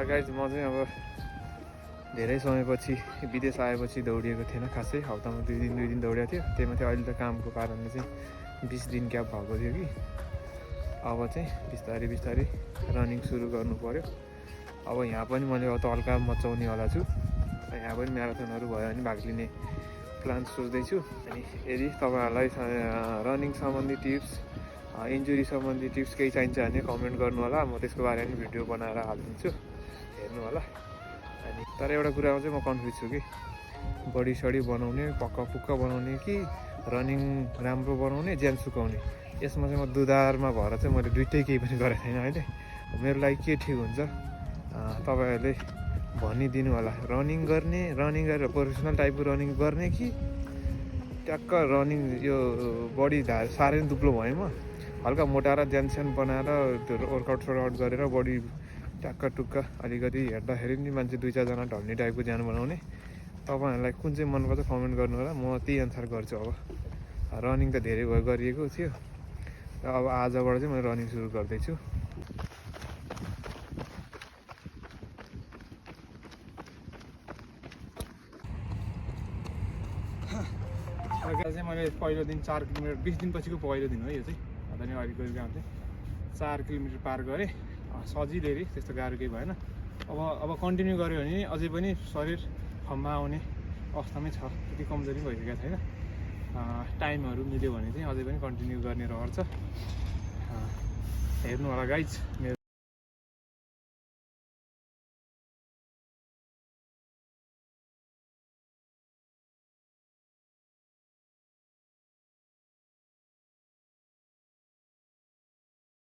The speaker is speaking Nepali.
गाइज म चाहिँ अब धेरै समयपछि विदेश आएपछि दौडिएको थिएन खासै हप्तामा 2 दिन दौडिएको थियो त्यही माथि अहिले त कामको कारणले चाहिँ 20 दिन ग्याप भएको थियो कि अब चाहिँ बिस्तारै रनिङ सुरु गर्नु पर्यो अब यहाँ पनि मैले त हल्का मचाउनेवाला छु यहाँ पनि म्याराथनहरू भयो भने भाग लिने प्लान सोच्दैछु अनि यदि तपाईँहरूलाई रनिङ सम्बन्धी टिप्स इन्जुरी सम्बन्धी टिप्स केही चाहिन्छ भने कमेन्ट गर्नु होला म त्यसको बारेमा भिडियो बनाएर हालिदिन्छु हेर्नु होला अनि तर एउटा कुरामा चाहिँ म कन्फ्युज छु कि बडी सडी बनाउने पक्का बनाउने कि रनिङ राम्रो बनाउने ज्यान सुकाउने यसमा चाहिँ म दुधारमा भएर चाहिँ मैले दुइटै केही पनि गरेको छैन अहिले मेरो लागि के ठिक हुन्छ तपाईँहरूले भनिदिनु होला रनिङ गरेर प्रोफेसनल टाइपको रनिङ गर्ने कि ट्याक्क रनिङ यो बडी साह्रै दुब्लो भयो म हल्का मोटाएर ज्यान बनाएर त्यो वर्कआउट गरेर बडी ट्याक्क टुक्क अलिकति हेर्दाखेरि नि मान्छे 2-4 जना ढल्ने टाइपको ज्यान बनाउने तपाईँहरूलाई कुन चाहिँ मनपर्छ कमेन्ट गर्नु होला म त्यही अनुसार गर्छु अब रनिङ त धेरै भयो गरिएको थियो र अब आजबाट चाहिँ मैले रनिङ सुरु गर्दैछु चाहिँ मैले पहिलो दिन 4 किलोमिटर 20 दिनपछिको पहिलो दिन हो यो चाहिँ अनि अलिकति काम चाहिँ 4 किलोमिटर पार गरेँ सजिलै त्यस्तो गाह्रो केही भएन अब कन्टिन्यू गऱ्यो भने अझै पनि शरीर फर्ममा आउने अवस्थामै छ त्यति कमजोरी भइसकेको छैन टाइमहरू मिल्यो भने चाहिँ अझै पनि कन्टिन्यू गर्ने रहर छ हेर्नु होला गाइज मेरो